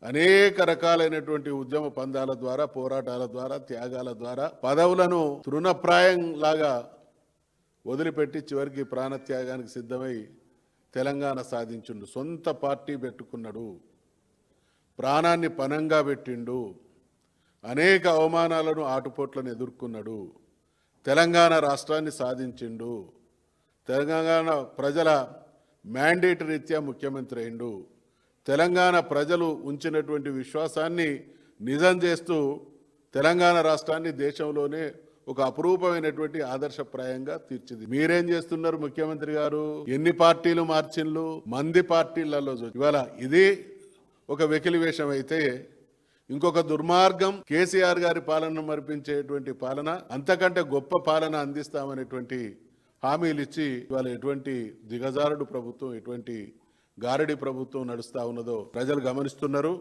అనేక రకాలైనటువంటి ఉద్యమ పందాల ద్వారా, పోరాటాల ద్వారా, త్యాగాల ద్వారా పదవులను తృణప్రాయం లాగా వదిలిపెట్టి చివరికి ప్రాణత్యాగానికి సిద్ధమై తెలంగాణ సాధించుండు. సొంత పార్టీ పెట్టుకున్నాడు, ప్రాణాన్ని పణంగా పెట్టిండు, అనేక అవమానాలను ఆటుపోట్లను ఎదుర్కొన్నాడు, తెలంగాణ రాష్ట్రాన్ని సాధించిండు, తెలంగాణ ప్రజల మ్యాండేట్ రీత్యా ముఖ్యమంత్రి అయిండు, తెలంగాణ ప్రజలు ఉంచినటువంటి విశ్వాసాన్ని నిజం చేస్తూ తెలంగాణ రాష్ట్రాన్ని దేశంలోనే ఒక అపురూపమైనటువంటి ఆదర్శప్రాయంగా తీర్చింది. మీరేం చేస్తున్నారు ముఖ్యమంత్రి గారు? ఎన్ని పార్టీలు మార్చిన్లు? మంది పార్టీలలో ఇవాళ ఇది ఒక వెకిలి వేషం అయితే, ఇంకొక దుర్మార్గం కేసీఆర్ గారి పాలనను మరిపించేటువంటి పాలన, అంతకంటే గొప్ప పాలన అందిస్తామనేటువంటి హామీలు ఇచ్చి ఇవాళ ఎటువంటి దిగజారుడు ప్రభుత్వం, ఎటువంటి గారడి ప్రభుత్వం నడుస్తా ఉన్నదో ప్రజలు గమనిస్తున్నారు.